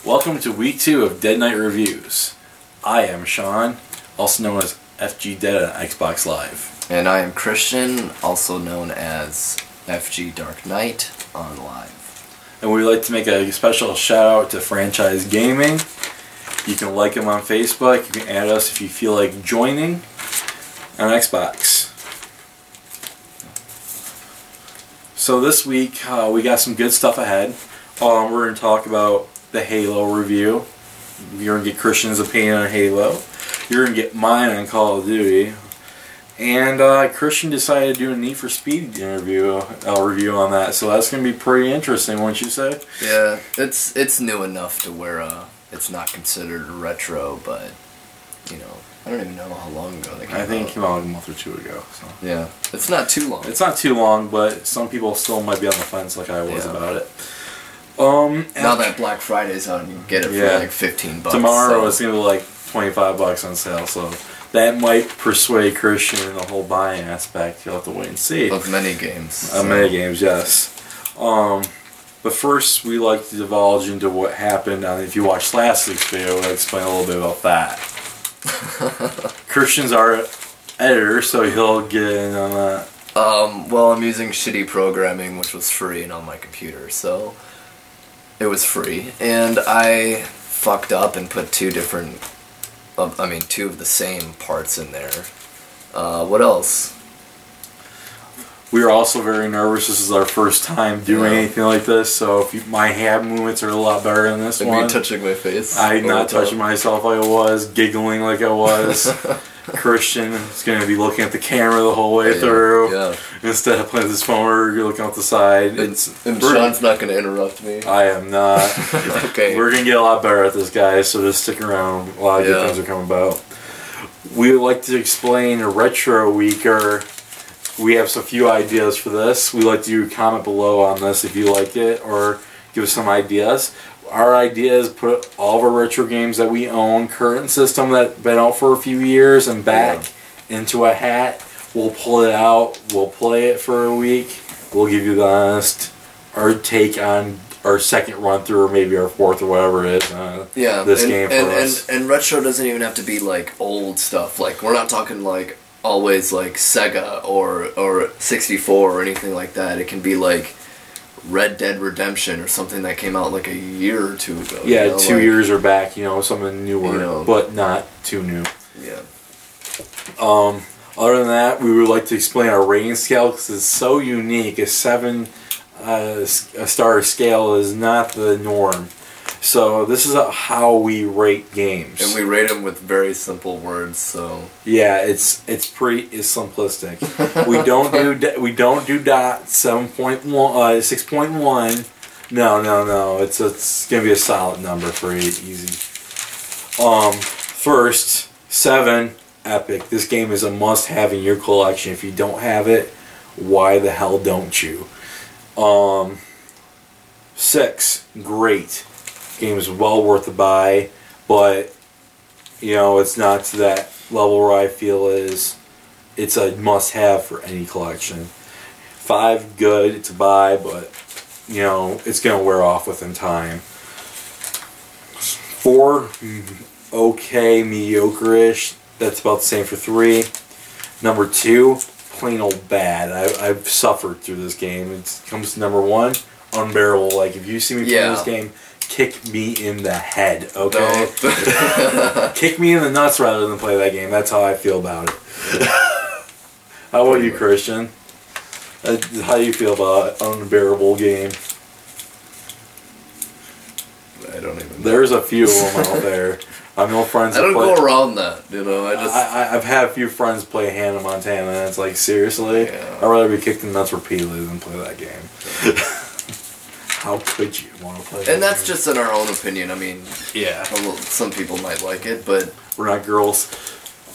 Welcome to week 2 of Dead Knight Reviews. I am Sean, also known as FG Dead on Xbox Live. And I am Christian, also known as FG Dark Knight on Live. And we'd like to make a special shout out to Franchise Gaming. You can like them on Facebook, you can add us if you feel like joining on Xbox. So this week we got some good stuff ahead. We're going to talk about the Halo review. You're going to get Christian's opinion on Halo. You're going to get mine on Call of Duty. And Christian decided to do a Need for Speed review on that. So that's going to be pretty interesting, wouldn't you say? Yeah, it's new enough to where it's not considered retro, but, you know, I don't even know how long ago they came out. I think it came out a month or two ago. So. Yeah, it's not too long. It's not too long, but some people still might be on the fence like I was about it. Now that Black Friday's out and you can get it for like $15. Tomorrow it's going to be like $25 on sale, so that might persuade Christian in the whole buying aspect. You'll have to wait and see. Of many games. Many games, yes. But first, we like to divulge into what happened. If you watched last week's video, we'll explain a little bit about that. Christian's our editor, so he'll get in on that. Well, I'm using shitty programming, which was free and on my computer, so it was free. And I fucked up and put two of the same parts in there. What else? We were also very nervous. This is our first time doing anything like this, so if my hand movements are a lot better than this one. Me touching my face? I'm not touching myself like I was, giggling like I was. Christian is going to be looking at the camera the whole way through. Yeah. Instead of playing with his phone, you're looking out the side. And Sean's not going to interrupt me. I am not. Okay. We're going to get a lot better at this, guys, so just stick around. A lot of good things are coming about. We would like to explain a retro week, or we have a few ideas for this. We'd like to comment below on this if you like it, or give us some ideas. Our idea is put all of our retro games that we own, current system that been out for a few years, and back into a hat. We'll pull it out. We'll play it for a week. We'll give you the honest, our take on our second run through, or maybe our fourth, or whatever it is. This game for us. And retro doesn't even have to be like old stuff. Like, we're not talking like always like Sega or 64 or anything like that. It can be like Red Dead Redemption or something that came out like a year or two ago. Yeah, you know, 2 years or back, something newer, but not too new. Yeah. Other than that, we would like to explain our rating scale because it's so unique. A 7-star scale is not the norm. So this is how we rate games, and we rate them with very simple words. So yeah, it's simplistic. we don't do dot 7.1 6.1. No. It's gonna be a solid number for you, easy. First, 7, epic. This game is a must-have in your collection. If you don't have it, why the hell don't you? 6, great. Game is well worth the buy, but it's not to that level where I feel it's a must-have for any collection. 5, good, it's a buy, but it's gonna wear off within time. 4, okay, mediocre-ish. That's about the same for 3. Number 2, plain old bad. I've suffered through this game. It comes to number 1, unbearable. Like, if you see me play this game, kick me in the head, okay? Kick me in the nuts rather than play that game. That's how I feel about it. How about you, Christian? How do you feel about an unbearable game? I don't even know. There's a few of them out there. I know friends. I don't go around that, I've had a few friends play Hannah Montana, and it's like, seriously? I'd rather be kicked in the nuts repeatedly than play that game. How could you want to play that? And that's just in our own opinion. I mean, yeah. Some people might like it, but we're not girls.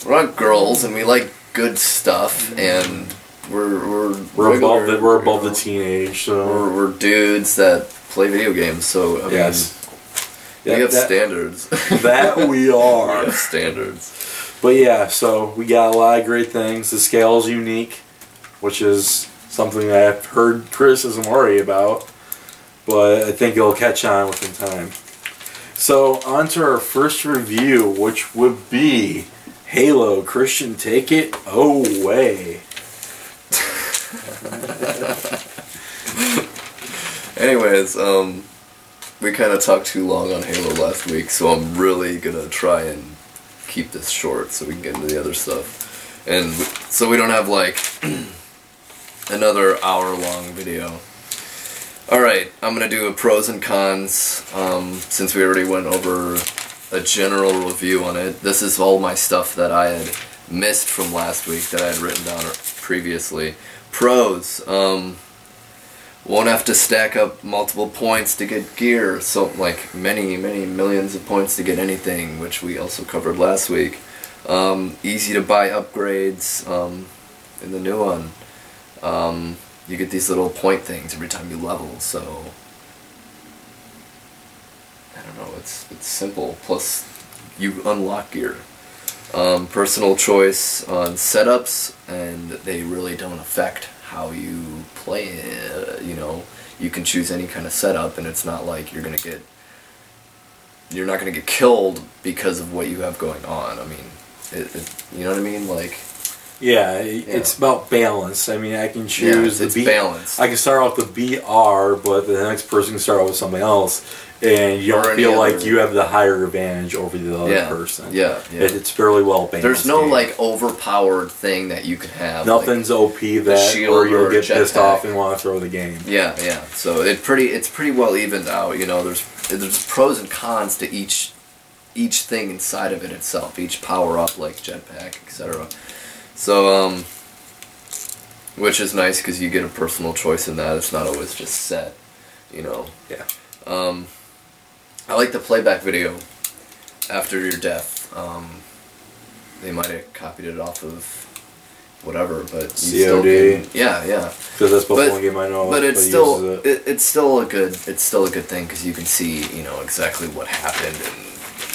We're not girls, and we like good stuff, and we're above the teenage. So we're dudes that play video games. So I mean, we have standards. That we are. We have standards. But yeah, so we got a lot of great things. The scale is unique, which is something that I've heard criticism already about, but I think it'll catch on within time. So, on to our first review, which would be Halo. Christian, take it away. Anyways, we kind of talked too long on Halo last week, so I'm really gonna try and keep this short so we can get into the other stuff. And so we don't have, like, another hour-long video. Alright, I'm gonna do a pros and cons, since we already went over a general review on it. This is all my stuff that I had missed from last week that I had written down previously. Pros, won't have to stack up multiple points to get gear, so like many millions of points to get anything, which we also covered last week. Easy to buy upgrades in the new one. You get these little point things every time you level, so I don't know, it's simple. Plus, you unlock gear. Personal choice on setups, and they really don't affect how you play it. You know, you can choose any kind of setup, and it's not like you're not gonna get killed because of what you have going on. I mean, you know what I mean? Like, yeah, it's about balance. I mean, I can choose the balance. I can start off with BR, but the next person can start off with something else, and you don't feel like you have the higher advantage over the other person. Yeah. It's fairly well balanced. There's no like overpowered thing that you can have. Nothing's like OP that, or you'll get pissed off and want to throw the game. Yeah. So it's pretty well evened out. You know, there's pros and cons to each thing inside of it itself. Each power up, like jetpack, etc. So, which is nice because you get a personal choice in that. It's not always just set, you know. Yeah. I like the playback video after your death. They might have copied it off of whatever, but you still can, yeah. Because that's the one game I know. But it's still a good thing because you can see, you know, exactly what happened and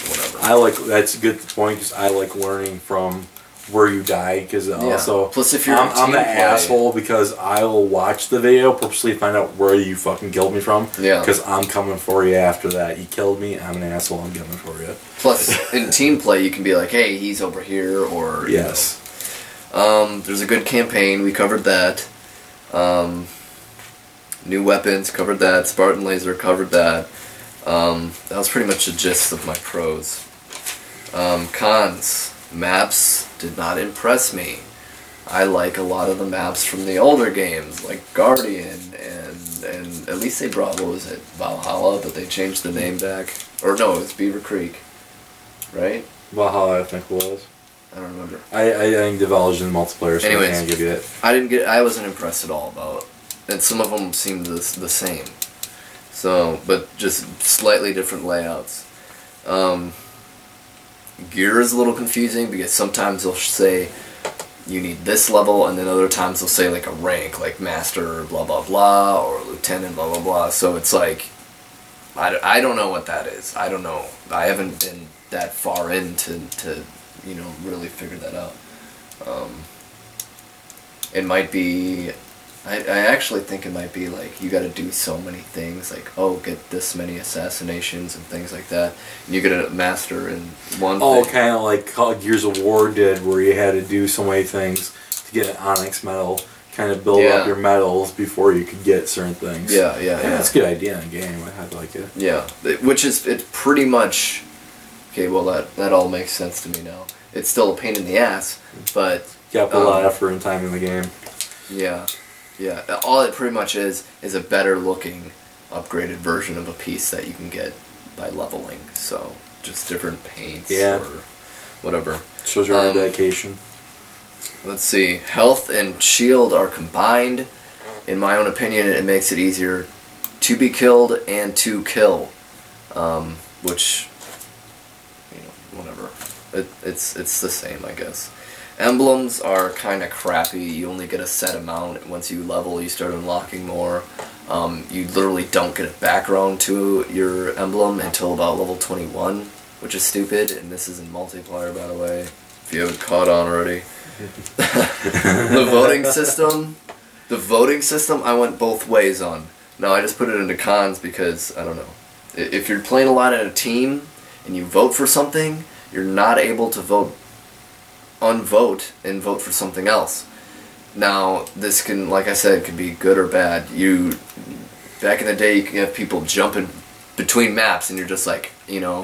whatever. That's a good point because I like learning from where you die, because also plus if you're I'm the asshole because I'll watch the video purposely find out where you fucking killed me from, because I'm coming for you after that. You killed me, I'm an asshole, I'm coming for you. Plus in team play you can be like, hey, he's over here, or yes, there's a good campaign, we covered that. New weapons, covered that. Spartan laser, covered that. That was pretty much the gist of my pros. Cons. Maps did not impress me. I like a lot of the maps from the older games, like Guardian, and at least they brought, what was it, Valhalla, but they changed the name back. Or no, it was Beaver Creek, right? Valhalla, I think it was. I don't remember. I think divulged in multiplayer, so anyways, I can't give you that. I wasn't impressed at all about, and some of them seemed the same. So, but just slightly different layouts. Gear is a little confusing because sometimes they'll say you need this level, and then other times they'll say like a rank, like master blah blah blah or lieutenant blah blah blah. So it's like I don't know what that is. I don't know. I haven't been that far into you know, really figure that out. It might be. I actually think it might be like you got to do so many things, like get this many assassinations and things like that, and you get a master in one thing. Kind of like Gears of War did, where you had to do so many things to get an Onyx medal, kind of build up your medals before you could get certain things. Yeah. That's a good idea in a game. I like it. Yeah, which is, it's pretty much, okay, well that all makes sense to me now. It's still a pain in the ass, but... You got to put a lot of effort and time in the game. Yeah. All it pretty much is a better looking, upgraded version of a piece that you can get by leveling. So, just different paints or whatever. Shows your dedication. Let's see. Health and shield are combined. In my own opinion, it makes it easier to be killed and to kill. Which, you know, whatever. It's the same, I guess. Emblems are kind of crappy. You only get a set amount. Once you level, you start unlocking more. You literally don't get a background to your emblem until about level 21, which is stupid, and this is in multiplayer, by the way, if you haven't caught on already. The voting system I went both ways on. Now I just put it into cons because, I don't know, If you're playing a lot in a team and you vote for something, you're not able to unvote and vote for something else. Now, this can, like I said, can be good or bad. Back in the day, you could have people jumping between maps, and you're just like, you know,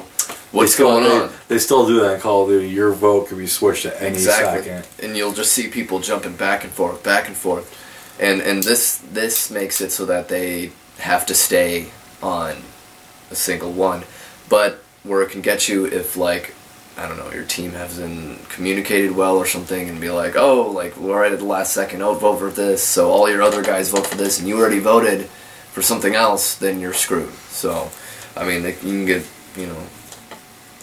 what's going on? They still do that in Call of Duty. Your vote can be switched at any second. And you'll just see people jumping back and forth, and this makes it so that they have to stay on a single one. But where it can get you if, like, I don't know, your team hasn't communicated well or something, and be like, oh, like, we're right at the last second, oh, vote for this, so all your other guys vote for this, and you already voted for something else, then you're screwed. So, I mean, you can get, you know,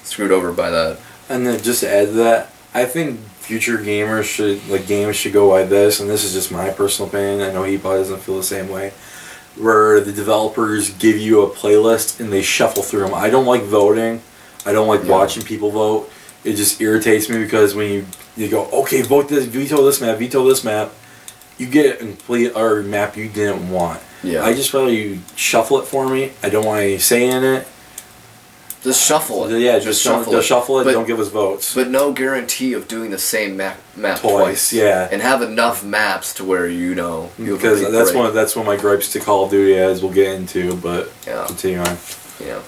screwed over by that. And then just to add to that, I think future games should go by this, and this is just my personal opinion, I know he probably doesn't feel the same way, where the developers give you a playlist and they shuffle through them. I don't like voting. I don't like watching people vote. It just irritates me because when you go, okay, vote this, veto this map, you get a complete map you didn't want. Yeah. I just rather you shuffle it for me. I don't want any say in it. Just shuffle it. Yeah, just shuffle it. But don't give us votes. But no guarantee of doing the same map twice. Yeah. And have enough maps to where you know. Because that's one of my gripes to Call of Duty, as we'll get into. But continue on. Yeah.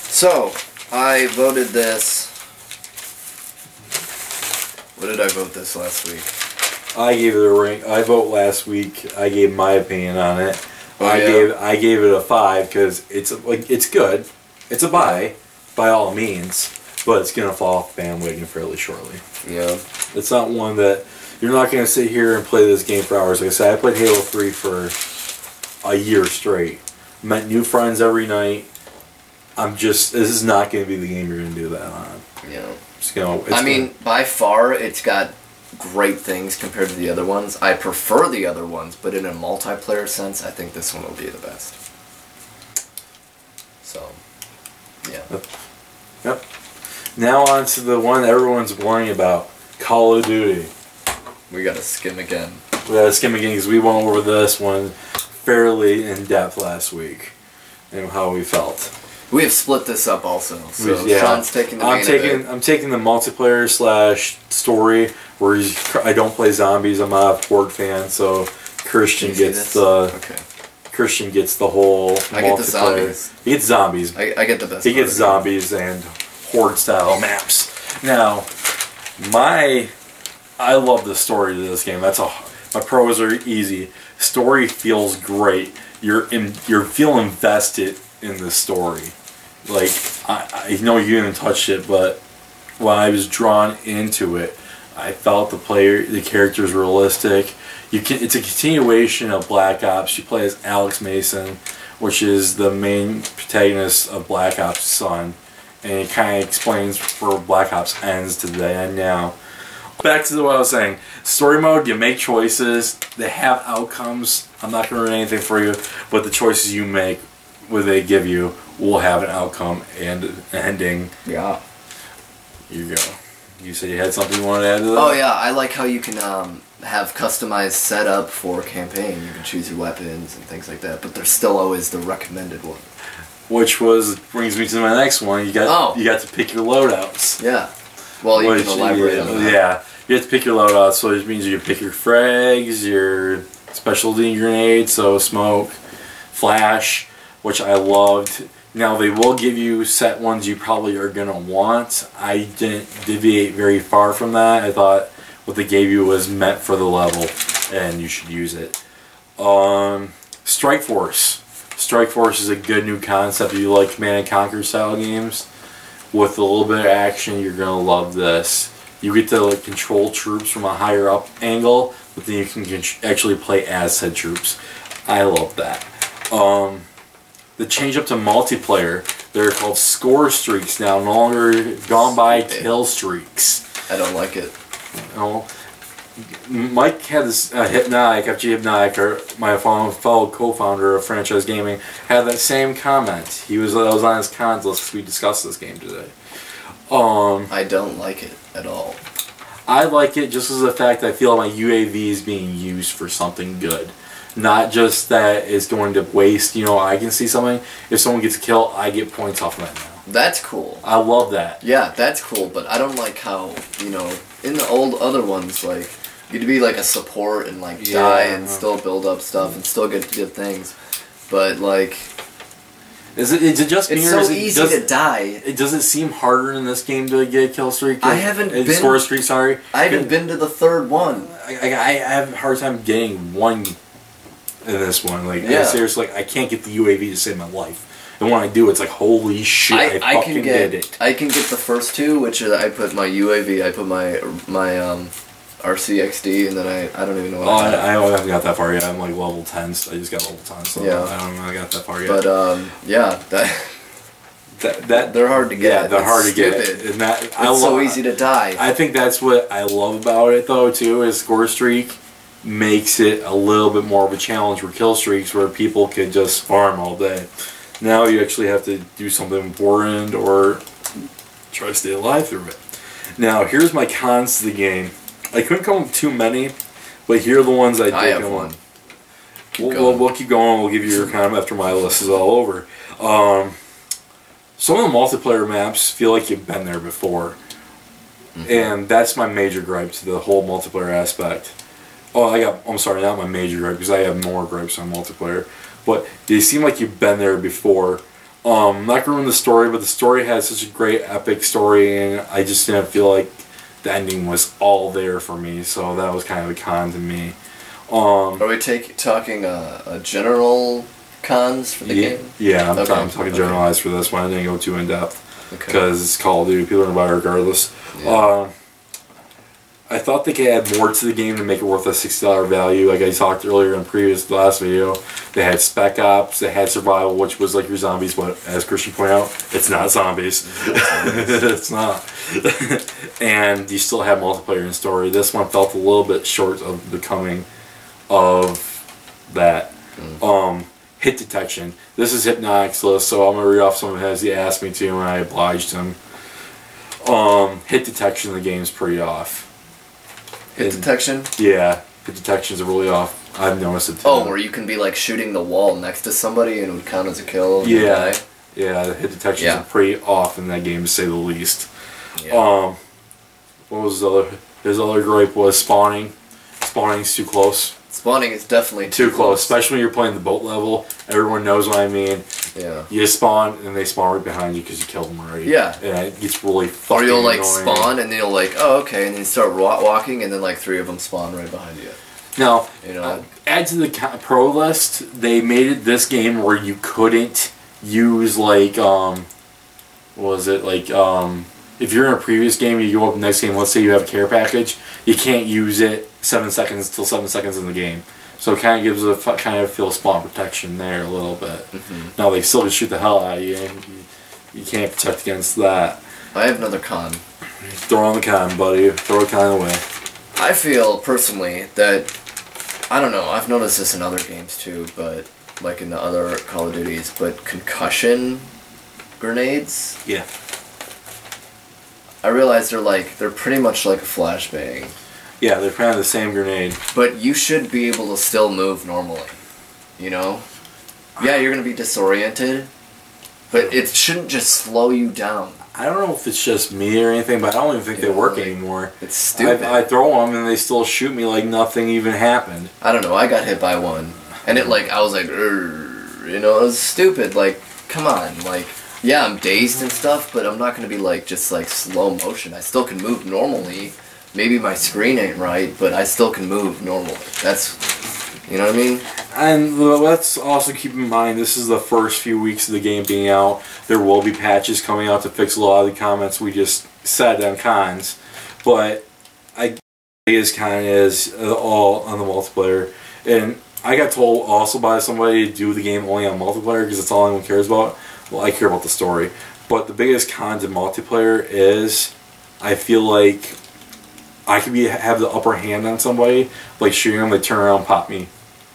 So I voted this. What did I vote this last week? I gave it a rank. I vote last week. I gave my opinion on it. Oh, I gave it a 5 because it's good. It's a buy by all means, but it's gonna fall off the bandwagon fairly shortly. Yeah. It's not one that you're not gonna sit here and play this game for hours. Like I said, I played Halo 3 for a year straight. Met new friends every night. This is not gonna be the game you're gonna do that on. Yeah. By far, it's got great things compared to the other ones. I prefer the other ones, but in a multiplayer sense, I think this one will be the best. So, yeah. Yep. Now on to the one everyone's worrying about, Call of Duty. We gotta skim again. Because we went over this one fairly in depth last week and how we felt. We have split this up also. So Sean's taking the main I'm taking the multiplayer / story where I don't play zombies. I'm not a Horde fan, so Christian gets the Christian gets the whole multiplayer. I get the zombies. He gets zombies. I get the best. He gets zombies and Horde style maps. Now, I love the story to this game. My pros are easy. Story feels great. You feel invested in the story. Like, I know you didn't touch it, but when I was drawn into it, I felt the character's realistic. It's a continuation of Black Ops. You play as Alex Mason, which is the main protagonist of Black Ops' son, and it kind of explains where Black Ops ends to the end now. Back to what I was saying. Story mode, you make choices. They have outcomes. I'm not going to ruin anything for you, but the choices you make, what they give you, will have an outcome and an ending. Yeah. Here you go. You said you had something you wanted to add to that? Oh yeah, I like how you can have customized setup for a campaign. You can choose your weapons and things like that, but there's still always the recommended one. Which brings me to my next one. You got to pick your loadouts. Yeah. Well, you can elaborate on that. Yeah. You have to pick your loadouts, so it means you pick your frags, your specialty grenades, so smoke, flash, which I loved. Now, they will give you set ones you probably are going to want. I didn't deviate very far from that. I thought what they gave you was meant for the level, and you should use it. Strike Force. Strike Force is a good new concept if you like Command & Conquer style games. With a little bit of action, you're going to love this. You get to control troops from a higher up angle, but then you can actually play as said troops. I love that. The change up to multiplayer, they're called score streaks now, no longer gone by kill streaks. I don't like it. No. Mike had this Hypnotic, FG Hypnotic, or my fellow co-founder of Franchise Gaming, had that same comment. That was on his cons list because we discussed this game today. I don't like it at all. I like it just as the fact I feel my UAV is being used for something good. Not just that it's going to waste, you know, I can see something. If someone gets killed, I get points off of that now. That's cool. I love that. Yeah, that's cool, but I don't like how, you know, in the old other ones, like, you'd be like a support and like die and still build up stuff and still get good things. But like... Is it just me, it's or so easy to die. Does it seem harder in this game to get a kill streak? I haven't been... Score streak, sorry. I haven't been to the third one. I have a hard time getting one in this one. Like, seriously, like, I can't get the UAV to save my life. And when I do, it's like, holy shit, I fucking did it. I can get the first two, which is I put my UAV, I put my RCXD, and then I don't even know what I haven't got that far yet. I'm like level 10, so I just got level 10, so I don't know I got that far yet. But, yeah, that they're hard to get. Yeah, they're hard to get. And it's so easy to die. I think that's what I love about it, though, too, is score streak makes it a little bit more of a challenge for kill streaks where people can just farm all day. Now you actually have to do something important or try to stay alive through it. Now, here's my cons to the game. I couldn't come up with too many, but here are the ones I did. I have one. We'll keep going. We'll give you your comment after my list is all over. Some of the multiplayer maps feel like you've been there before. And that's my major gripe to the whole multiplayer aspect. I'm sorry, not my major gripe, because I have more gripes on multiplayer. But they seem like you've been there before. I'm not going to ruin the story, but the story has such a great epic story, and I just didn't feel like the ending was all there for me, so that was kind of a con to me. Are we talking a general cons for the game? Yeah, I'm talking generalized for this one. I didn't go too in depth because it's Call of Duty. People are going to buy it regardless. Yeah. I thought they could add more to the game to make it worth a $60 value. Like I talked earlier in the last video, they had Spec Ops, they had Survival, which was like your zombies, but as Christian pointed out, it's not zombies. It's not. And you still have multiplayer and story. This one felt a little bit short of becoming of that. Hit detection. This is Hypnotic's list, so I'm going to read off some of his. He asked me to, and I obliged him. Hit detection in the game's pretty off. Hit detection? Yeah, hit detections are really off. I've noticed it too. Oh, where you can be like shooting the wall next to somebody and it would count as a kill? Yeah. Yeah, the hit detections are pretty off in that game, to say the least. Yeah. What was his other gripe was spawning. Spawning's too close. Spawning is definitely too close, especially when you're playing the boat level. Everyone knows what I mean. Yeah. You spawn and they spawn right behind you because you killed them already. Yeah. And it gets really fucking annoying. Or you'll like spawn and then you'll like, oh okay, and then you start walking and then like 3 of them spawn right behind you. Now, add to the pro list, they made this game where you couldn't use like, what was it, like, if you're in a previous game and you go up the next game, let's say you have a care package, you can't use it 7 seconds till 7 seconds in the game. So it kind of gives a kind of feel spawn protection there a little bit. Now they still can shoot the hell out of you, and you can't protect against that. I have another con. Throw on the con, buddy. Throw a con away. I feel personally that, I don't know, I've noticed this in other games too, but like in the other Call of Duties, but concussion grenades. Yeah. I realize they're pretty much like a flashbang. Yeah, they're kind of the same grenade. But you should be able to still move normally. You know? Yeah, you're going to be disoriented, but it shouldn't just slow you down. I don't know if it's just me or anything, but I don't even think they work anymore. It's stupid. I throw them and they still shoot me like nothing even happened. I don't know, I got hit by one. And it like, I was like, you know, it was stupid. Like, come on, like... Yeah, I'm dazed and stuff, but I'm not going to be like just like slow motion. I still can move normally. Maybe my screen ain't right, but I still can move normally. That's, you know what I mean? And let's also keep in mind, this is the first few weeks of the game being out. There will be patches coming out to fix a lot of the comments we just said on cons. But I biggest con is all on the multiplayer. And I got told also by somebody to do the game only on multiplayer because that's all anyone cares about. Well, I care about the story. But the biggest con to multiplayer is I feel like I could have the upper hand on somebody, like shooting them, they turn around and pop me.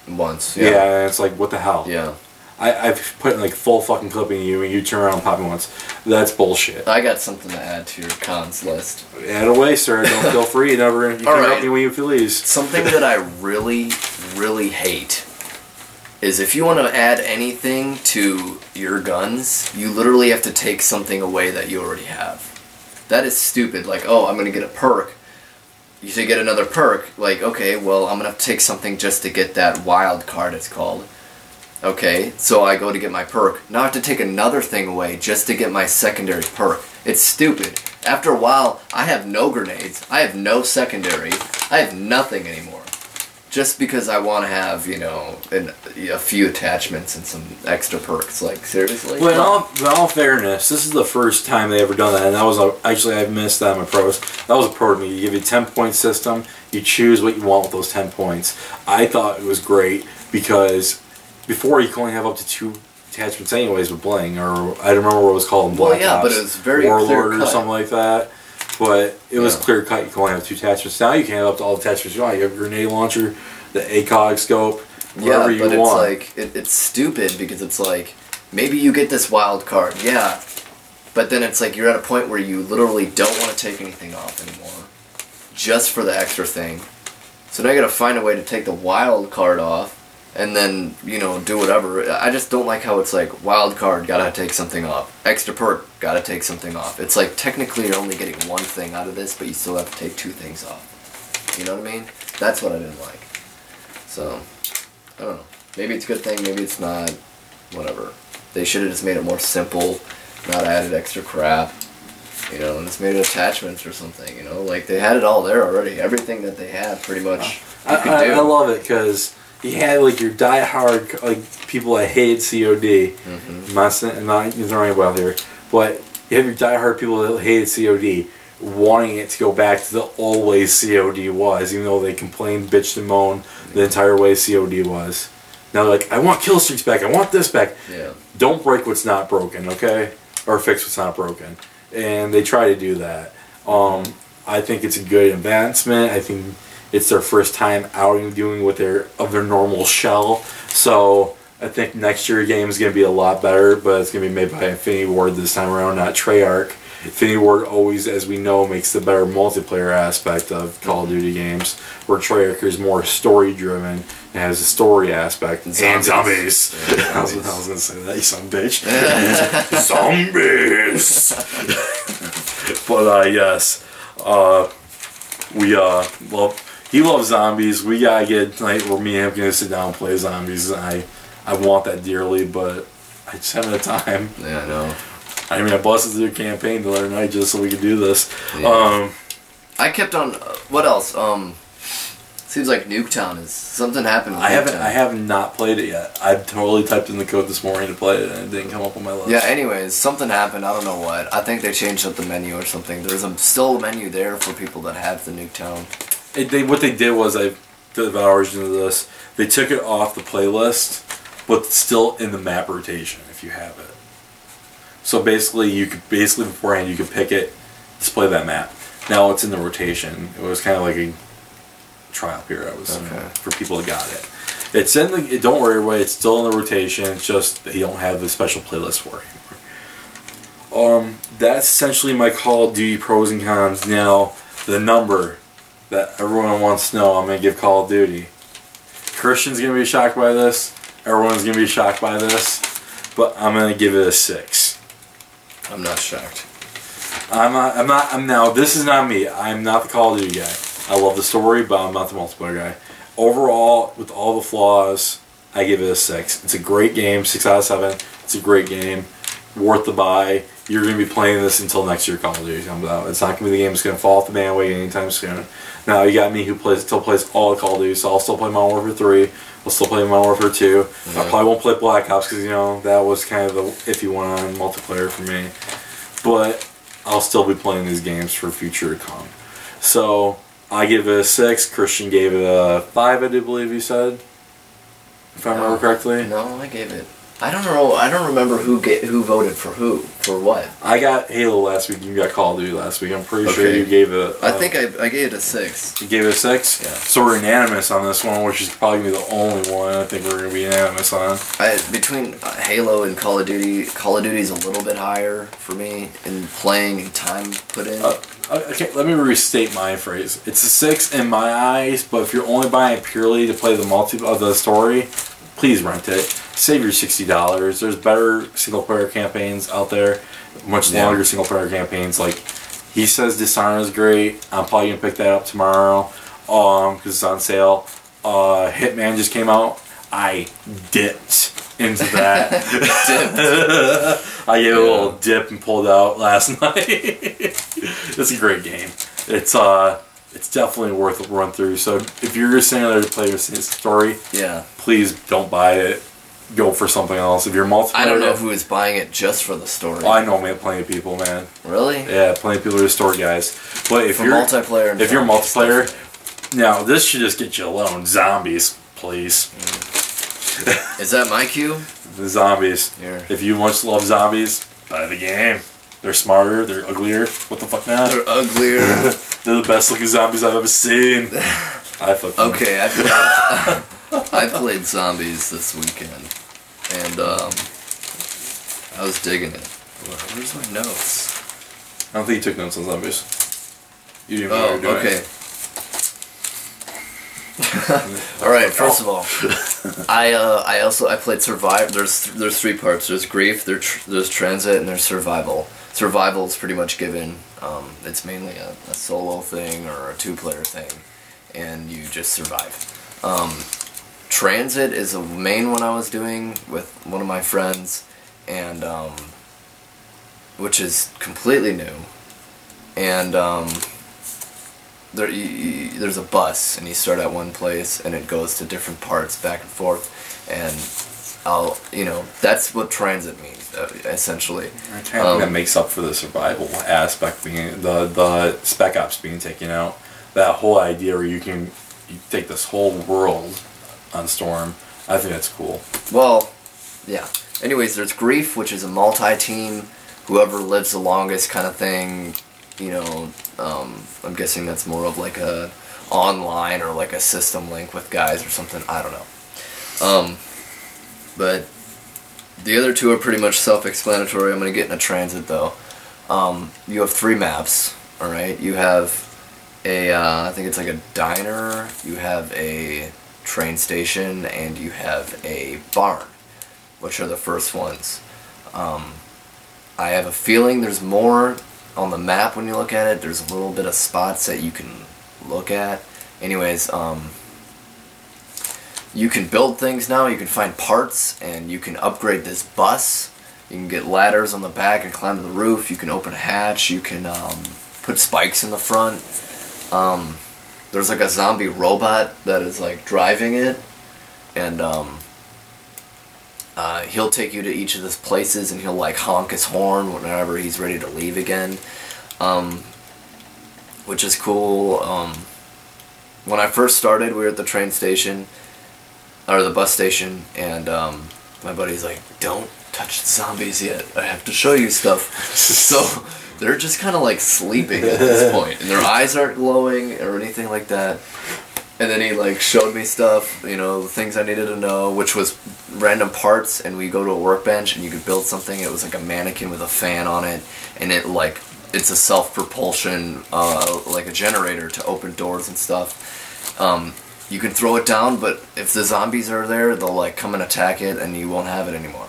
Once, yeah. Yeah, and it's like, what the hell? Yeah. I've put like full fucking clipping you and you turn around and pop me once. That's bullshit. I got something to add to your cons list. Add away, sir. Don't feel free. You can help me when you please. Something that I really, really hate is if you want to add anything to your guns, you literally have to take something away that you already have. That is stupid. Like, oh, I'm going to get a perk. You should get another perk. Like, okay, well, I'm going to have to take something just to get that wild card, it's called. Okay, so I go to get my perk. Now I have to take another thing away just to get my secondary perk. It's stupid. After a while, I have no grenades. I have no secondary. I have nothing anymore. Just because I want to have, you know, a few attachments and some extra perks. Like, seriously? Well, in all fairness, this is the first time they ever done that, and that was actually, I missed that in my pros. That was a pro to me. You give you a 10-point system. You choose what you want with those 10 points. I thought it was great because before you could only have up to 2 attachments anyways with bling, or I don't remember what it was called in Black Ops. But it was very Warlord clear-cut. or something like that. But it was clear cut. You can only have 2 attachments. Now you can have up to all the attachments you want. You have a grenade launcher, the ACOG scope, whatever you want. Yeah, but it's like it's stupid because it's like maybe you get this wild card, yeah, but then it's like you're at a point where you literally don't want to take anything off anymore, just for the extra thing. So now you got to find a way to take the wild card off. And then, you know, do whatever. I just don't like how it's like, wild card, gotta take something off. Extra perk, gotta take something off. It's like, technically you're only getting one thing out of this, but you still have to take 2 things off. You know what I mean? That's what I didn't like. So, I don't know. Maybe it's a good thing, maybe it's not. Whatever. They should have just made it more simple, not added extra crap. You know, and just made it attachments or something, you know? Like, they had it all there already. Everything that they had, pretty much, you could do. I love it, because you had like your die-hard like people that hated COD. I'm not throwing about here, but you have your die-hard people that hated COD, wanting it to go back to the old way COD was, even though they complained, bitched, and moaned the entire way COD was. Now they're like, I want kill streaks back. I want this back. Yeah. Don't break what's not broken, okay? Or fix what's not broken. And they try to do that. I think it's a good advancement. I think it's their first time outing doing what they're of their normal shell. So I think next year's game is going to be a lot better, but it's going to be made by Infinity Ward this time around, not Treyarch. Infinity Ward always, as we know, makes the better multiplayer aspect of Call of Duty games, where Treyarch is more story-driven and has a story aspect. And zombies. Yeah, I was going to say that, you son of a bitch. Zombies! But, yes. He loves zombies. We gotta get a night where me and him can sit down and play zombies. I want that dearly, but I just haven't had time. Yeah, I know. I mean, I busted through the campaign the other night just so we could do this. Yeah. I kept on. What else? Seems like Nuketown is something happened. With I have not played it yet. I totally typed in the code this morning to play it, and it didn't come up on my list. Yeah. Anyways, something happened. I don't know what. I think they changed up the menu or something. There's still a menu there for people that have the Nuketown. What they did was, I did hours into this. They took it off the playlist, but it's still in the map rotation if you have it. So basically, beforehand you could pick it, display that map. Now it's in the rotation. It was kind of like a trial period. For people that got it. It's in the. Don't worry, everybody. It's still in the rotation. It's just that you don't have the special playlist for it anymore. That's essentially my Call of Duty pros and cons. Now the number that everyone wants to know, I'm going to give Call of Duty. Christian's going to be shocked by this. Everyone's going to be shocked by this. But I'm going to give it a 6. I'm not shocked. Now, this is not me. I'm not the Call of Duty guy. I love the story, but I'm not the multiplayer guy. Overall, with all the flaws, I give it a 6. It's a great game. 6 out of 7. It's a great game. Worth the buy. You're going to be playing this until next year Call of Duty comes out. It's not going to be the game that's going to fall off the bandwagon anytime soon. Now, you got me who still plays all the Call of Duty, so I'll still play Modern Warfare 3. I'll still play Modern Warfare 2. Yeah. I probably won't play Black Ops because, you know, that was kind of the iffy one on multiplayer for me. But I'll still be playing these games for future to come. So, I give it a 6. Christian gave it a 5, I do believe you said. If I remember correctly. No, I gave it I don't know. I don't remember who voted for who for what. I got Halo last week. You got Call of Duty last week. I'm pretty sure you gave it. I think I gave it a 6. You gave it a 6. Yeah. So we're unanimous on this one, which is probably gonna be the only one I think we're gonna be unanimous on. Between Halo and Call of Duty is a little bit higher for me in playing and time put in. Okay, let me restate my phrase. It's a 6 in my eyes, but if you're only buying it purely to play the story, please rent it. Save your $60. There's better single player campaigns out there, much longer single player campaigns. Like he says, Dishonored is great. I'm probably gonna pick that up tomorrow, because it's on sale. Hitman just came out. I dipped into that. I gave a little dip and pulled out last night. It's a great game. It's definitely worth a run through. So if you're just sitting there to play your story, please don't buy it. Go for something else. If you're multiplayer, I don't know who is buying it just for the story. Oh, I know, man. Plenty of people, man. Really? Yeah, plenty of people are story guys. But if you're multiplayer, if you're multiplayer, now this should just get you alone. Zombies, please. Is that my cue? The zombies. Here. If you much love zombies, buy the game. They're smarter. They're uglier. What the fuck now? They're uglier. They're the best looking zombies I've ever seen. Okay, I played zombies this weekend, and I was digging it. Where's my notes? I don't think you took notes on zombies. You didn't know what you were doing. Okay. All right. First of all, I played Survive. There's 3 parts. There's Grief. There's Transit, and there's Survival. Survival is pretty much given. It's mainly a solo thing or a 2-player thing, and you just survive. Transit is the main one I was doing with one of my friends, and which is completely new. And there's a bus, and you start at one place, and it goes to different parts, back and forth, and that's what Transit means, essentially. I kind of think that makes up for the survival aspect being the Spec Ops being taken out. That whole idea where you take this whole world on Storm. I think that's cool. Well, yeah. Anyways, there's Grief, which is a multi-team, whoever lives the longest kind of thing. I'm guessing that's more of like a online or like a system link with guys or something. I don't know. But the other 2 are pretty much self-explanatory. I'm gonna get into Transit though. You have 3 maps. All right. You have I think it's like a diner. You have a train station, and you have a barn, which are the first ones. I have a feeling there's more on the map when you look at it. There's a little bit of spots that you can look at. Anyways, you can build things now. You can find parts, and you can upgrade this bus. You can get ladders on the back and climb to the roof. You can open a hatch. You can put spikes in the front. There's like a zombie robot that is like driving it, and he'll take you to each of these places, and he'll like honk his horn whenever he's ready to leave again, which is cool. When I first started, we were at the train station, or the bus station, and my buddy's like, "Don't touch the zombies yet. I have to show you stuff." So they're just kind of like sleeping at this point, and their eyes aren't glowing or anything like that. And then he like showed me stuff, the things I needed to know, which was random parts. And we go to a workbench, and you could build something. It was like a mannequin with a fan on it, and it's a self-propulsion, like a generator to open doors and stuff. You can throw it down, but if the zombies are there, they'll like come and attack it, and you won't have it anymore.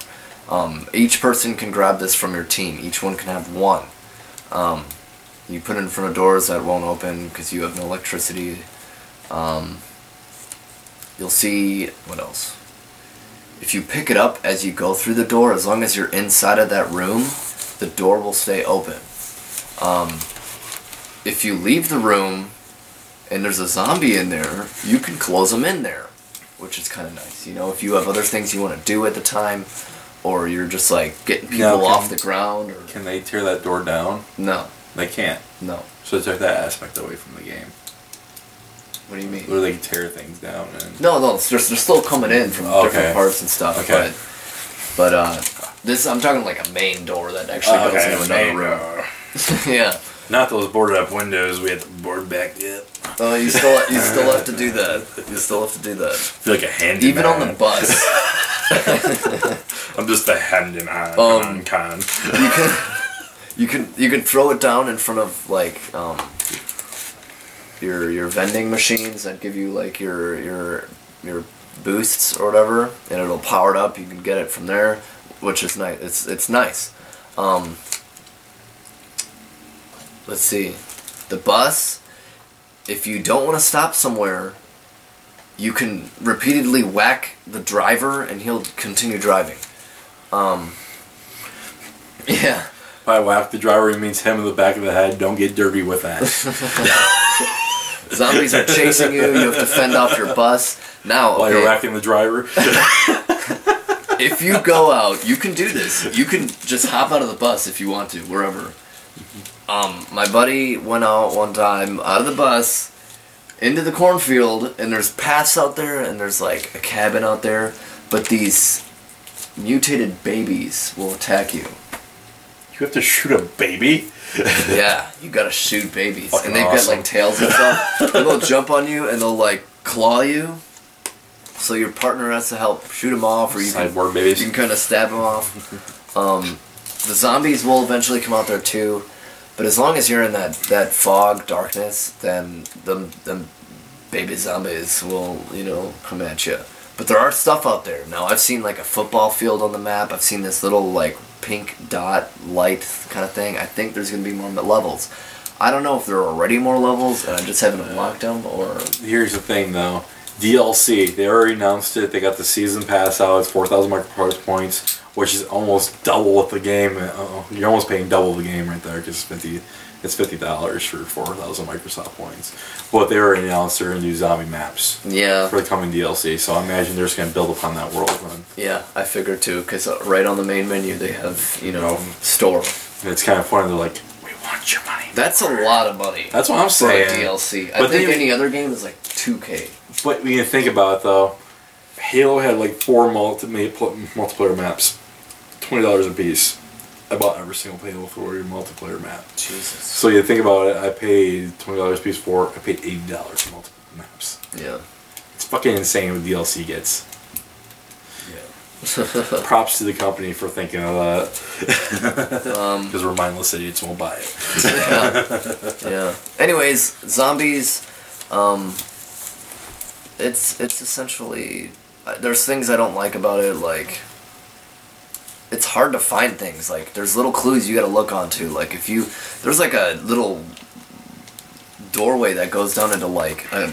Each person can grab this from your team. Each one can have one. You put it in front of doors that won't open because you have no electricity. You'll see, what else? If you pick it up as you go through the door, as long as you're inside of that room, the door will stay open. If you leave the room and there's a zombie in there, you can close them in there, which is kind of nice. If you have other things you want to do at the time, or you're just like getting people off the ground. Or can they tear that door down? No. They can't? No. So they took that aspect away from the game. What do you mean? Where they can tear things down? And No, they're still coming in from different parts and stuff. Okay. But this I'm talking like a main door that actually goes into another room. Yeah. Not those boarded up windows we had to board back yet. Oh, you still have to do that. You still have to do that. I feel like a handyman. Even on the bus. I'm just a handyman. Con. You can throw it down in front of like your vending machines that give you like your boosts or whatever, and it'll power it up. You can get it from there, which is nice. It's nice. Let's see. The bus, if you don't want to stop somewhere, you can repeatedly whack the driver and he'll continue driving. Yeah. By whack the driver, it means him in the back of the head. Don't get dirty with that. Zombies are chasing you. You have to fend off your bus. Now, while you're whacking the driver. If you go out, you can do this. You can just hop out of the bus if you want to, wherever. My buddy went out one time out of the bus into the cornfield, and there's paths out there, and there's like a cabin out there, but these mutated babies will attack you. You have to shoot a baby? Yeah, you gotta shoot babies. Fucking and they've got like tails and stuff. And they'll jump on you and they'll like claw you. So your partner has to help shoot them off, or you can kind of stab them off. The zombies will eventually come out there too, but as long as you're in that fog darkness, then them baby zombies will, you know, come at you. But there are stuff out there. Now I've seen like a football field on the map. I've seen this little like pink dot light kind of thing. I think there's gonna be more levels. I don't know if there are already more levels and I just haven't unlocked them, or... Here's the thing though. DLC, they already announced it. They got the season pass out. It's 4,000 microprocessor points, which is almost double what the game. You're almost paying double the game right there, because it's $50 for 4,000 Microsoft points. But they already announced they're gonna do zombie maps. Yeah. For the coming DLC, so I imagine they're just gonna build upon that world then. Yeah, I figured too, because right on the main menu they have, you know, store. And it's kind of funny. They're like, "We want your money." That's a lot of money. That's what I'm saying. For a DLC. I think any other game is like $2K. But when you think about it though, Halo had like 4 multiplayer maps, $20 a piece. I bought every single Halo 4 multiplayer map. Jesus. So you think about it, I paid $20 a piece for. I paid $80 for multiple maps. Yeah. It's fucking insane what DLC gets. Yeah. Props to the company for thinking of that. Because we're mindless idiots, won't buy it. Yeah. Anyways, zombies. It's essentially, there's things I don't like about it, like, it's hard to find things, like, there's little clues you gotta look onto, like, there's like a little doorway that goes down into like a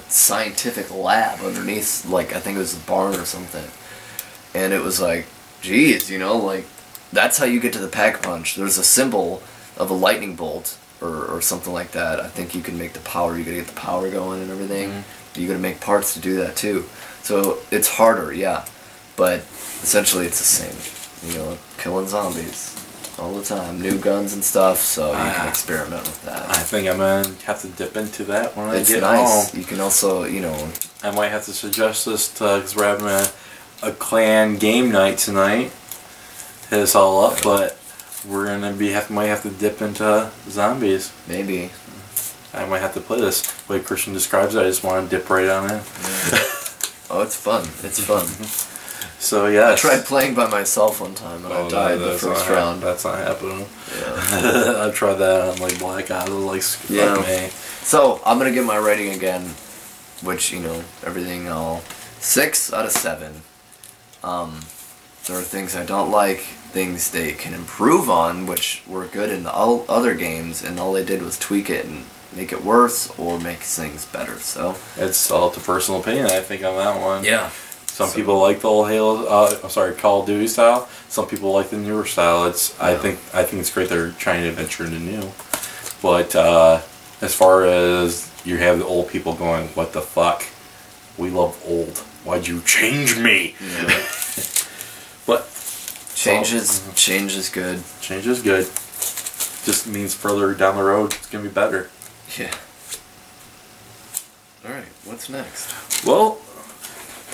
scientific lab underneath, like, I think it was a barn or something, and it was like, geez, you know, like, that's how you get to the Pack-a-Punch. There's a symbol of a lightning bolt, or something like that. I think you can make the power, you gotta get the power going and everything. Mm-hmm. You gotta make parts to do that too. So it's harder, yeah. But essentially it's the same. You know, killing zombies all the time. New guns and stuff, so you can experiment with that. I think I'm gonna have to dip into that when I get nice. home. You can also, you know... I might have to suggest this because we're having a clan game night tonight. Hit us all up, but we're gonna might have to dip into zombies. Maybe. I might have to play this the way Christian describes it. I just want to dip right on it. Yeah. Oh, it's fun. It's fun. So yeah, I tried playing by myself one time and I died the first round. That's not happening. Yeah. I tried that on like Black Ops. Like, fuck me. So I'm gonna get my rating again, which, you know, everything all 6 out of 7. There are things I don't like, things they can improve on, which were good in the other games, and all they did was tweak it and make it worse or make things better. So it's all to personal opinion, I think, on that one. Yeah. Some people like the old Call of Duty style. Some people like the newer style. I think it's great they're trying to venture into new. But as far as you have the old people going, what the fuck? We love old. Why'd you change me? Yeah. But change is good. Change is good. Just means further down the road it's gonna be better. Yeah. Alright, what's next? Well,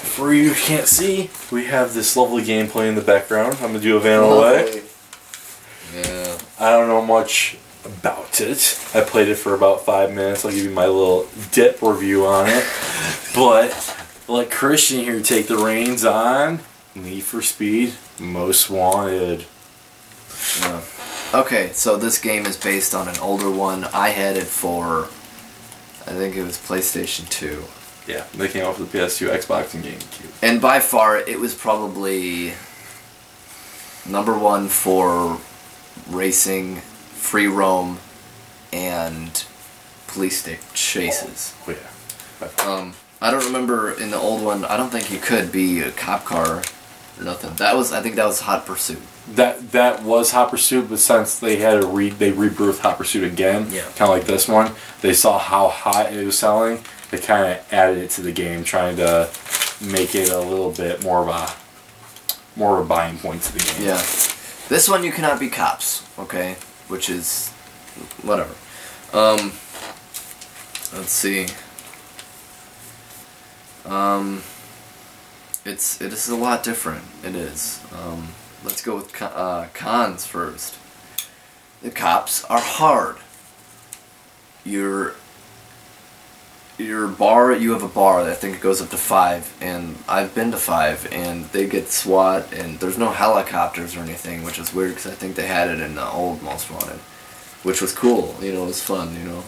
For you who can't see, we have this lovely game playing in the background. I'm gonna do a Vanilla Way. Yeah. I don't know much about it. I played it for about 5 minutes. I'll give you my little dip review on it. But let Christian here take the reins on Need for Speed Most Wanted. Yeah. Okay, so this game is based on an older one. I had it for, I think it was PlayStation 2. Yeah, they came out with the PS2, Xbox, and GameCube. And by far, it was probably #1 for racing, free roam, and police stick chases. Oh yeah. I don't remember in the old one. I don't think you could be a cop car or nothing. I think that was Hot Pursuit. That was Hot Pursuit, but since they had they rebirthed Hot Pursuit again, yeah, kind of like this one, they saw how hot it was selling. They kind of added it to the game, trying to make it a little bit more of a buying point to the game. Yeah, this one you cannot be cops, okay, which is whatever. Let's see. It is a lot different. It is. Let's go with cons first. The cops are hard. You have a bar, I think it goes up to 5, and I've been to 5, and they get SWAT, and there's no helicopters or anything, which is weird, because I think they had it in the old Most Wanted, which was cool, you know, it was fun, you know.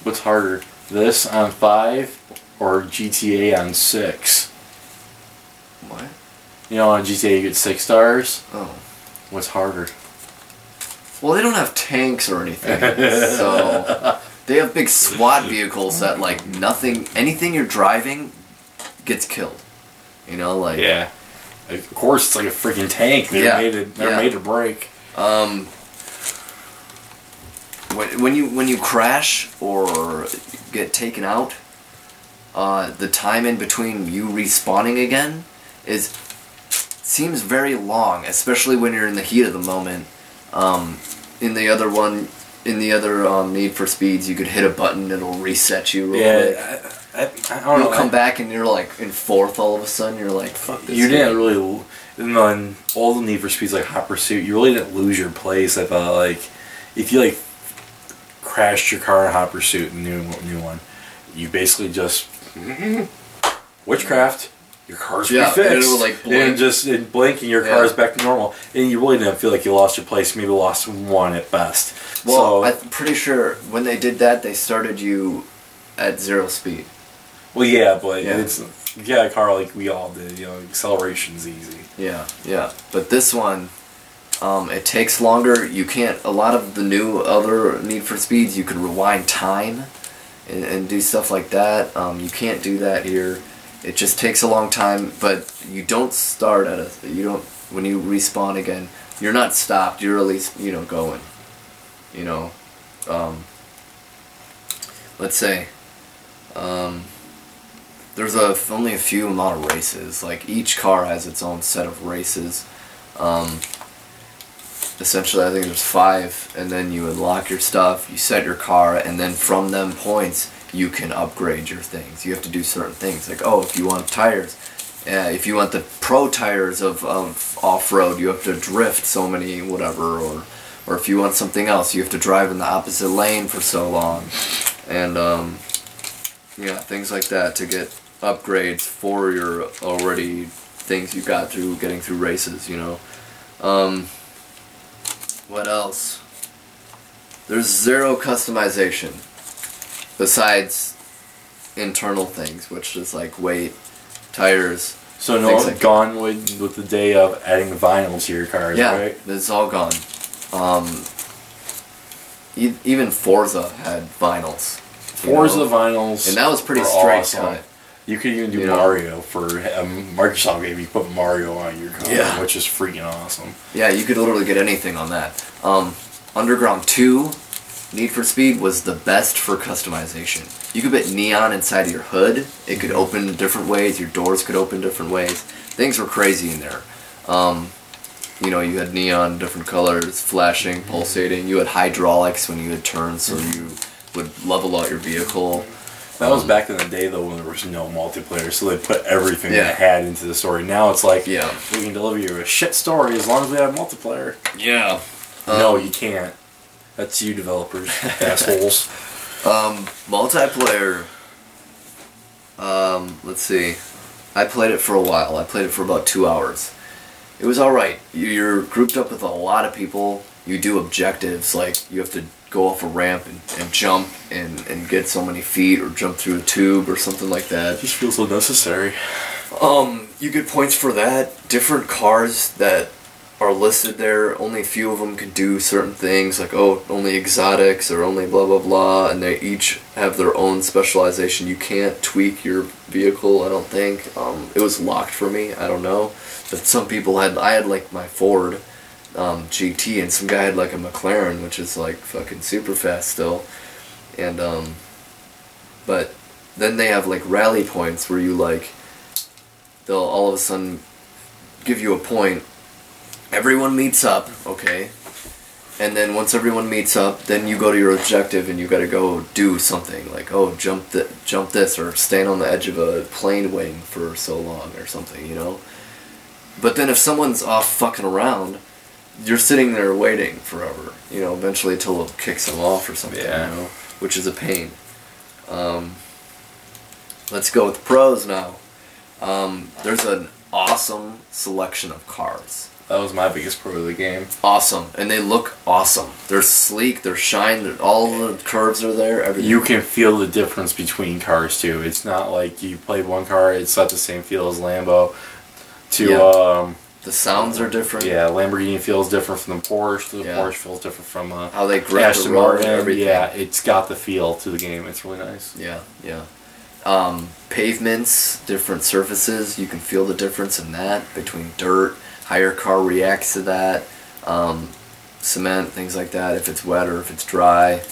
What's harder, this on 5, or GTA on 6? What? You know, on GTA you get 6 stars? Oh. What's harder? Well, they don't have tanks or anything, so... They have big SWAT vehicles that, like, anything you're driving gets killed. You know, like... Yeah. Of course, it's like a freaking tank. They're made to break. When you crash or get taken out, the time in between you respawning again seems very long, especially when you're in the heat of the moment. In the other Need for Speeds, you could hit a button, it'll reset you real quick. I don't know. You'll come back and you're like in 4th all of a sudden, you're like, fuck this. You didn't really, in all the Need for Speeds like Hot Pursuit, you really didn't lose your place. I thought, like, if you like crashed your car in Hot Pursuit, the new one, you basically just witchcraft. Your car's refixed. And it will like blink. And just in blinking, your car is back to normal, and you really didn't feel like you lost your place. Maybe lost 1 at best. Well, I'm pretty sure when they did that, they started you at 0 speed. Well, yeah, but you got a car like we all did. You know, acceleration's easy. Yeah, yeah. But this one, it takes longer. You can't. A lot of the new other Need for Speeds, you can rewind time and do stuff like that. You can't do that here. It just takes a long time, but you don't start when you respawn again, you're not stopped, you're at least, you know, going. You know, let's say, there's only a few amount of races, like each car has its own set of races. Essentially I think there's 5, and then you unlock your stuff, you set your car, and then from them points, you can upgrade your things. You have to do certain things, like, oh, if you want tires, if you want the pro tires of off-road, you have to drift so many, whatever, or if you want something else, you have to drive in the opposite lane for so long, and, yeah, things like that to get upgrades for your already things you got through getting through races, you know. What else? There's 0 customization. Besides internal things, which is like weight, tires. So no, like gone with the day of adding vinyls to your cars, right? Yeah, it's all gone. Even Forza had vinyls. Forza vinyls, and that was pretty straight cut. You could even do Mario for a Microsoft game. You put Mario on your car, which is freaking awesome. Yeah, you could literally get anything on that. Underground 2. Need for Speed was the best for customization. You could put neon inside of your hood. It could open different ways. Your doors could open different ways. Things were crazy in there. You know, you had neon, different colors, flashing, pulsating. You had hydraulics when you had turns, so you would level out your vehicle. That was back in the day, though, when there was no multiplayer, so they put everything they had into the story. Now it's like, we can deliver you a shit story as long as we have multiplayer. Yeah. No, you can't. That's you developers, assholes. Multiplayer, let's see. I played it for a while. I played it for about 2 hours. It was alright. You're grouped up with a lot of people. You do objectives, like you have to go off a ramp and jump and get so many feet, or jump through a tube or something like that. It just feels so necessary. You get points for that. Different cars that are listed there, only a few of them can do certain things, like, oh, only exotics or only blah blah blah, and they each have their own specialization. You can't tweak your vehicle, I don't think. It was locked for me, I don't know. But some people had, I had like my Ford GT, and some guy had like a McLaren, which is like fucking super fast still. And but then they have like rally points where you like, they'll all of a sudden give you a point. Everyone meets up, okay, and then once everyone meets up, then you go to your objective and you gotta go do something, like, oh, jump this, or stand on the edge of a plane wing for so long, or something, you know? But then if someone's off fucking around, you're sitting there waiting forever, you know, eventually until it kicks them off or something, you know, which is a pain. Let's go with the pros now. There's an awesome selection of cars. That was my biggest pro of the game. Awesome. And they look awesome. They're sleek, they're shine, all the curves are there, everything. You can feel the difference between cars, too. It's not like you play one car, it's not the same feel as Lambo. The sounds are different. Yeah, Lamborghini feels different from the Porsche. The Porsche feels different from how they grip the road and everything. Yeah, it's got the feel to the game. It's really nice. Yeah, yeah. Pavements, different surfaces, you can feel the difference in that between dirt. How your car reacts to that, cement, things like that, if it's wet or if it's dry,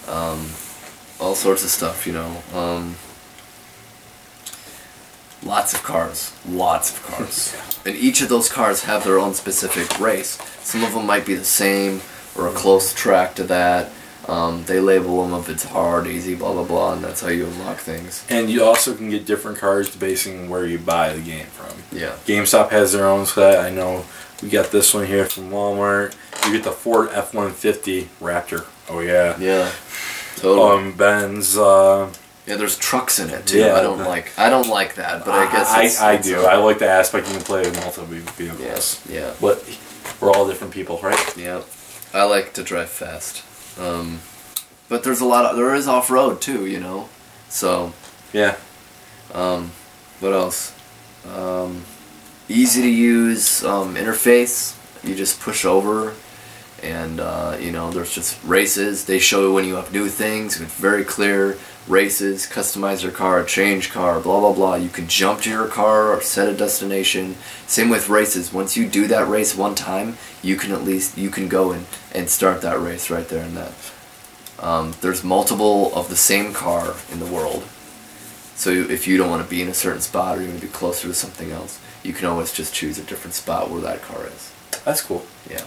all sorts of stuff, you know. Lots of cars. And each of those cars have their own specific race. Some of them might be the same or a close track to that. They label them if it's hard, easy, blah blah blah, and that's how you unlock things. And you also can get different cars basing on where you buy the game from. Yeah. GameStop has their own set. I know we got this one here from Walmart. You get the Ford F-150 Raptor. Oh yeah. Yeah. Totally. Benz. Yeah, there's trucks in it too. Yeah, I don't like that, but I guess I do. I like the aspect you can play with multiple vehicles. Yes. Yeah. But we're all different people, right? Yeah. I like to drive fast. But there's there is off-road too, you know, so. Yeah. What else? Easy to use interface. You just push over, and you know, there's just races. They show when you have new things. It's very clear. Races, customize your car, change car, blah blah blah. You can jump to your car or set a destination. Same with races. Once you do that race one time, you can go and start that race right there and then. There's multiple of the same car in the world. So if you don't want to be in a certain spot or you want to be closer to something else, you can always just choose a different spot where that car is. That's cool. Yeah.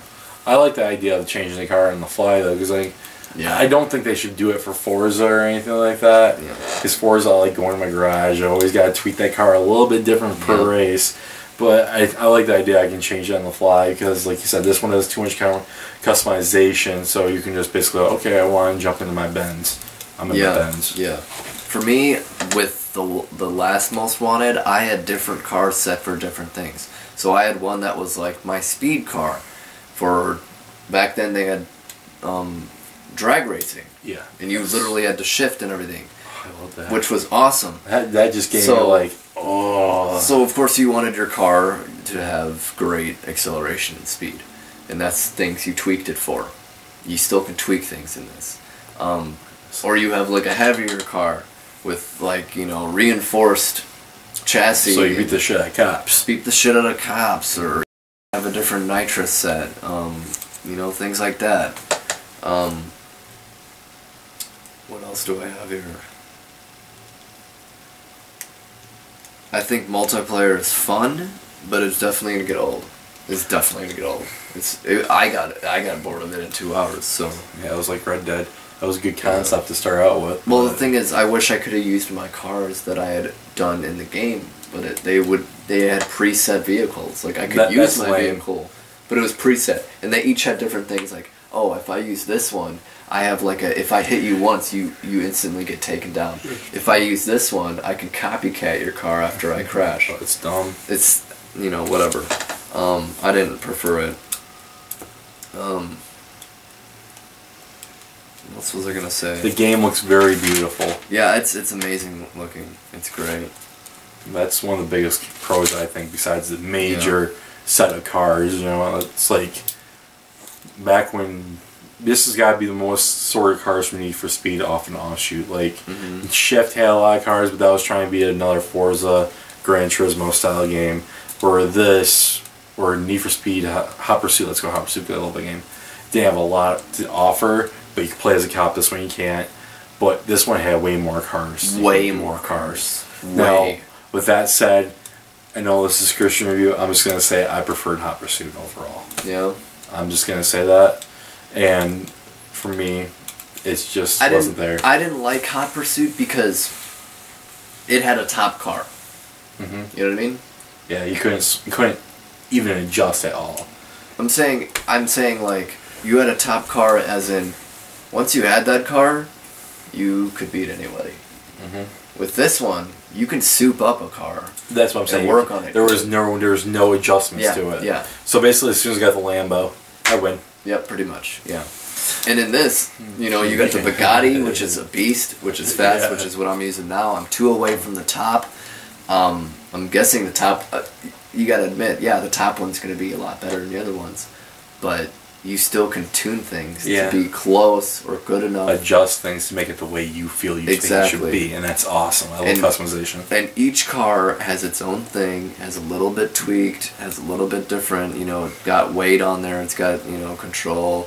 I like the idea of changing the car on the fly though, because like. Yeah. I don't think they should do it for Forza or anything like that. Because Forza, I like going to my garage. I always got to tweak that car a little bit different per race. But I like the idea I can change it on the fly. Because, like you said, this one has too much customization. So you can just basically, okay, I want to jump into my Benz. I'm in the Benz. Yeah. For me, with the last Most Wanted, I had different cars set for different things. So I had one that was like my speed car. For back then, they had. Drag racing. Yeah. And you literally had to shift and everything. Oh, I love that. Which was awesome. That just gave me like, oh. So of course you wanted your car to have great acceleration and speed. And that's things you tweaked it for. You still can tweak things in this. Or you have like a heavier car with like, you know, reinforced chassis. So you beat the shit out of cops. Beat the shit out of cops, or have a different nitrous set. You know, things like that. What else do I have here? I think multiplayer is fun, but it's definitely gonna get old. I got bored of it in 2 hours. So yeah, it was like Red Dead. That was a good concept to start out with. Well, the thing is, I wish I could have used my cars that I had done in the game, but they had preset vehicles. Like I could use my vehicle, but it was preset, and they each had different things. Like, oh, if I use this one, I have like if I hit you once, you instantly get taken down. If I use this one, I can copycat your car after I crash. It's dumb. It's whatever. I didn't prefer it. What else was I gonna say? The game looks very beautiful. Yeah, it's amazing looking. It's great. That's one of the biggest pros, I think, besides the major set of cars. You know, it's like back when this has got to be the most sorted cars for Need for Speed off and offshoot. Like Shift had a lot of cars, but that was trying to be another Forza Gran Turismo style game. Or this, or Need for Speed Hot Pursuit. Let's go Hot Pursuit, that little big game. They have a lot to offer. But you can play as a cop. This one you can't. But this one had way more cars. Way more cars. Now, with that said, I know this is a Christian review. I'm just gonna say I preferred Hot Pursuit overall. Yeah. I'm just gonna say that. And for me, it's just wasn't there. I didn't like Hot Pursuit because it had a top car. You know what I mean? Yeah, you couldn't even adjust at all. I'm saying like you had a top car as in. Once you had that car, you could beat anybody. With this one, you can soup up a car. That's what I'm saying. And work on it. There was no adjustments to it. Yeah. So basically, as soon as I got the Lambo, I win. Yep, pretty much. Yeah. And in this, you got the Bugatti, which is a beast, which is fast, which is what I'm using now. I'm 2 away from the top. I'm guessing the top. You got to admit, the top one's going to be a lot better than the other ones, but. You still can tune things to be close or good enough. Adjust things to make it the way you feel think it should be, and that's awesome. I love customization. And each car has its own thing, has a little bit tweaked, has a little bit different. It got weight on there, it's got control,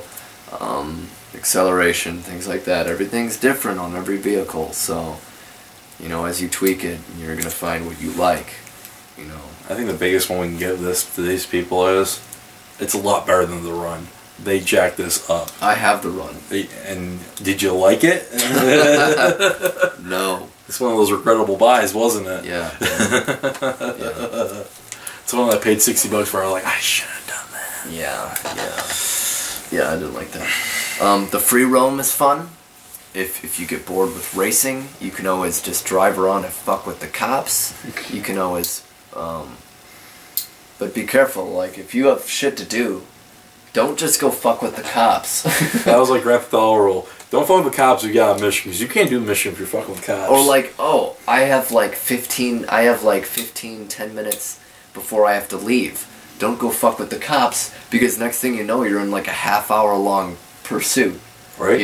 acceleration, things like that. Everything's different on every vehicle, so as you tweak it, you're gonna find what you like. I think the biggest one we can give to these people is it's a lot better than the Run. They jacked this up. I have the Run. And did you like it? No. It's one of those regrettable buys, wasn't it? Yeah. It's one that I paid $60 for. I was like, I should have done that. Yeah, I didn't like that. The free roam is fun. If you get bored with racing, you can always just drive around and fuck with the cops. You can always... But be careful, like, if you have shit to do, don't just go fuck with the cops. That was like Grand Theft Auto rule. Don't fuck with the cops if you got a mission, because you can't do a mission if you're fucking with cops. Or like, oh, I have like 10 minutes before I have to leave. Don't go fuck with the cops, because next thing you know, you're in like a half-hour long pursuit. Right.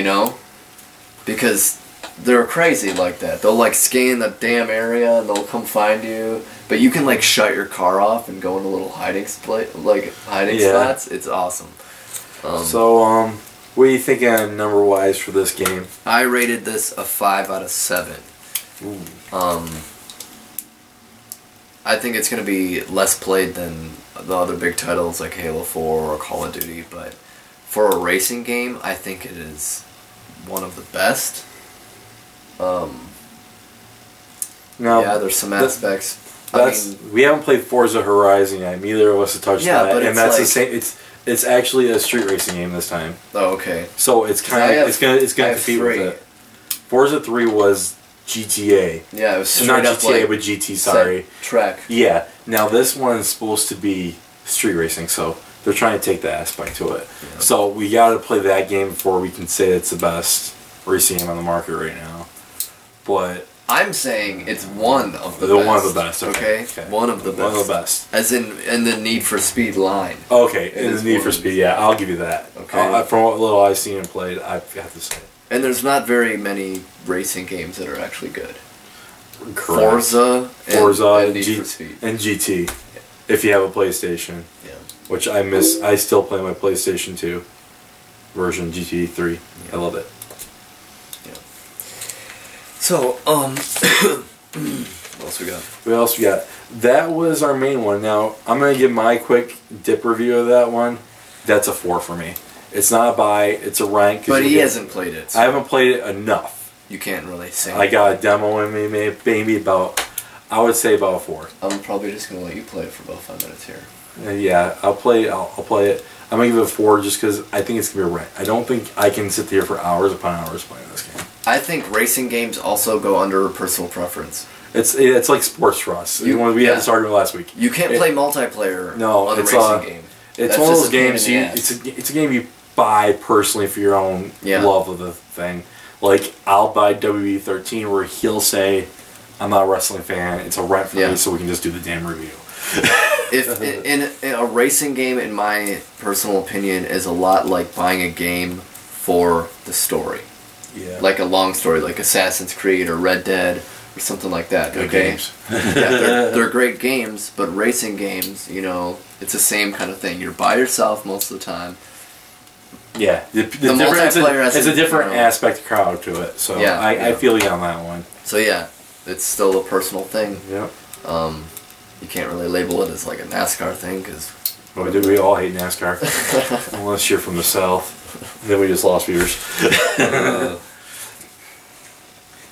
Because they're crazy like that. They'll like scan the damn area and they'll come find you. But you can like shut your car off and go into little hiding spots. It's awesome. So what are you thinking number wise for this game? I rated this a 5 out of 7. Ooh. I think it's gonna be less played than the other big titles like Halo 4 or Call of Duty, but for a racing game, I think it is one of the best. There's some aspects. We haven't played Forza Horizon yet. Neither of us have touched that, but and that's the same. It's actually a street racing game this time. Oh, okay. So it's it's gonna compete with it. Forza 3 was GTA. Yeah, it was straight not up GTA, but GT. Sorry, track. Yeah. Now this one's supposed to be street racing, so they're trying to take that aspect to it. Yeah. So we got to play that game before we can say it's the best racing game on the market right now. But I'm saying it's one of the best. One of the best. Okay. One of the best. One of the best. As in the Need for Speed line. Okay, in the Need for Speed, yeah, I'll give you that. Okay. From what little I've seen and played, I have to say. And there's not very many racing games that are actually good. Correct. Forza and Need for Speed. And GT, if you have a PlayStation. Yeah. Which I miss. I still play my PlayStation 2 version, GT 3. Yeah. I love it. So, what else we got? What else we got? That was our main one. Now, I'm going to give my quick dip review of that one. That's a 4 for me. It's not a buy, it's a rent. But he hasn't played it. So I haven't played it enough. you can't really say. I got a demo in me, maybe about, I would say about a 4. I'm probably just going to let you play it for about 5 minutes here. Yeah, I'll play it. I'll play it. I'm going to give it a 4 just because I think it's going to be a rent. I don't think I can sit here for hours upon hours playing this game. I think racing games also go under personal preference. It's like sports for us. We had this argument last week. You can't play multiplayer on a racing game. It's one of those games. It's a game you buy personally for your own love of the thing. Like I'll buy WWE 13 where he'll say, "I'm not a wrestling fan. It's a rent for me, so we can just do the damn review." If in a racing game, in my personal opinion, is a lot like buying a game for the story. Yeah. Like a long story, like Assassin's Creed or Red Dead or something like that. Good games. Yeah, they're great games, but racing games, you know, it's the same kind of thing. You're by yourself most of the time. Yeah, the multiplayer it's a different aspect crowd to it. So yeah, I feel you on that one. So yeah, it's still a personal thing. Yep. You can't really label it as like a NASCAR thing because. Well, we all hate NASCAR, unless you're from the South. Then we just lost viewers.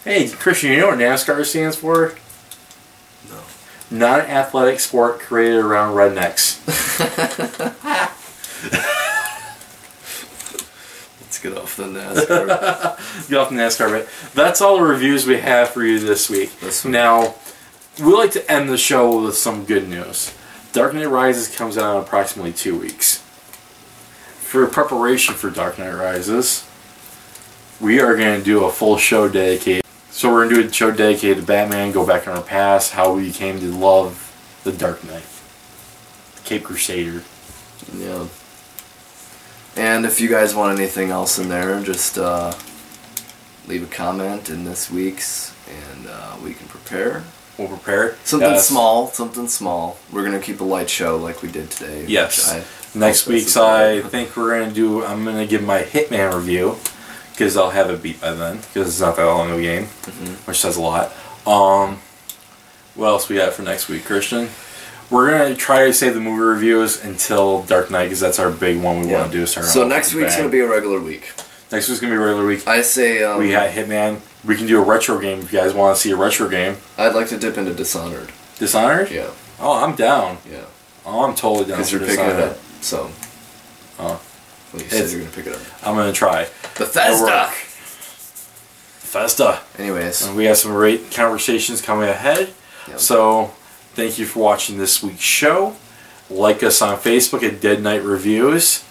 Hey, Christian, you know what NASCAR stands for? No. Non-athletic sport created around rednecks. Let's get off the NASCAR. Get off the NASCAR, but that's all the reviews we have for you this week. Now, we like to end the show with some good news. Dark Knight Rises comes out in approximately 2 weeks. For preparation for Dark Knight Rises, we are going to do a full show dedicated. So we're going to do a show dedicated to Batman, go back in our past, how we came to love the Dark Knight. The Cape Crusader. Yeah. And if you guys want anything else in there, just leave a comment in this week's and we can prepare. We'll prepare. Something small. We're going to keep a light show like we did today. Yes. Next week's, I think we're going to do, I'm going to give my Hitman review, because I'll have it beat by then, because it's not that long of a game, which says a lot. What else we got for next week, Christian? We're going to try to save the movie reviews until Dark Knight, because that's our big one we want to do. So next week's going to be a regular week. Next week's going to be a regular week. I say... we got Hitman. We can do a retro game if you guys want to see a retro game. I'd like to dip into Dishonored. Dishonored? Yeah. Oh, I'm down. Yeah. Oh, I'm totally down. Because you're picking it up, so... Oh. Well, you said you're going to pick it up. I'm going to try. Bethesda! Anyways. And we have some great conversations coming ahead. Yep. So, thank you for watching this week's show. Like us on Facebook at Dead Knight Reviews.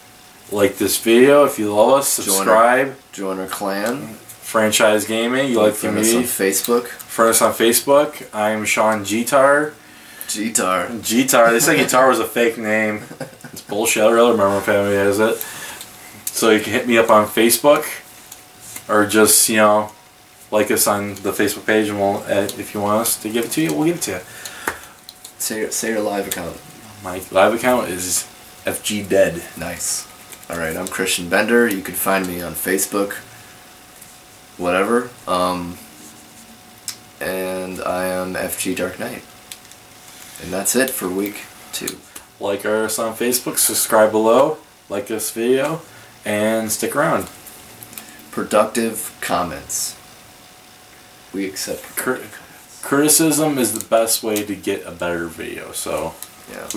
Like this video if you love us. Subscribe. Join our clan. Franchise Gaming. You like the community. Friend us on Facebook. Friend us on Facebook. I'm Sean Gitar. Gitar. They said Guitar was a fake name. It's bullshit. Our other member family has it. So you can hit me up on Facebook. Or just, you know, like us on the Facebook page, and we'll, if you want us to give it to you, we'll give it to you. Say your live account. My live account is FG Dead. Nice. Alright, I'm Christian Bender. You can find me on Facebook. Whatever. And I am FG Dark Knight. And that's it for week 2. Like us on Facebook, subscribe below, like this video, and stick around. Productive comments. We accept criticism is the best way to get a better video, so yeah.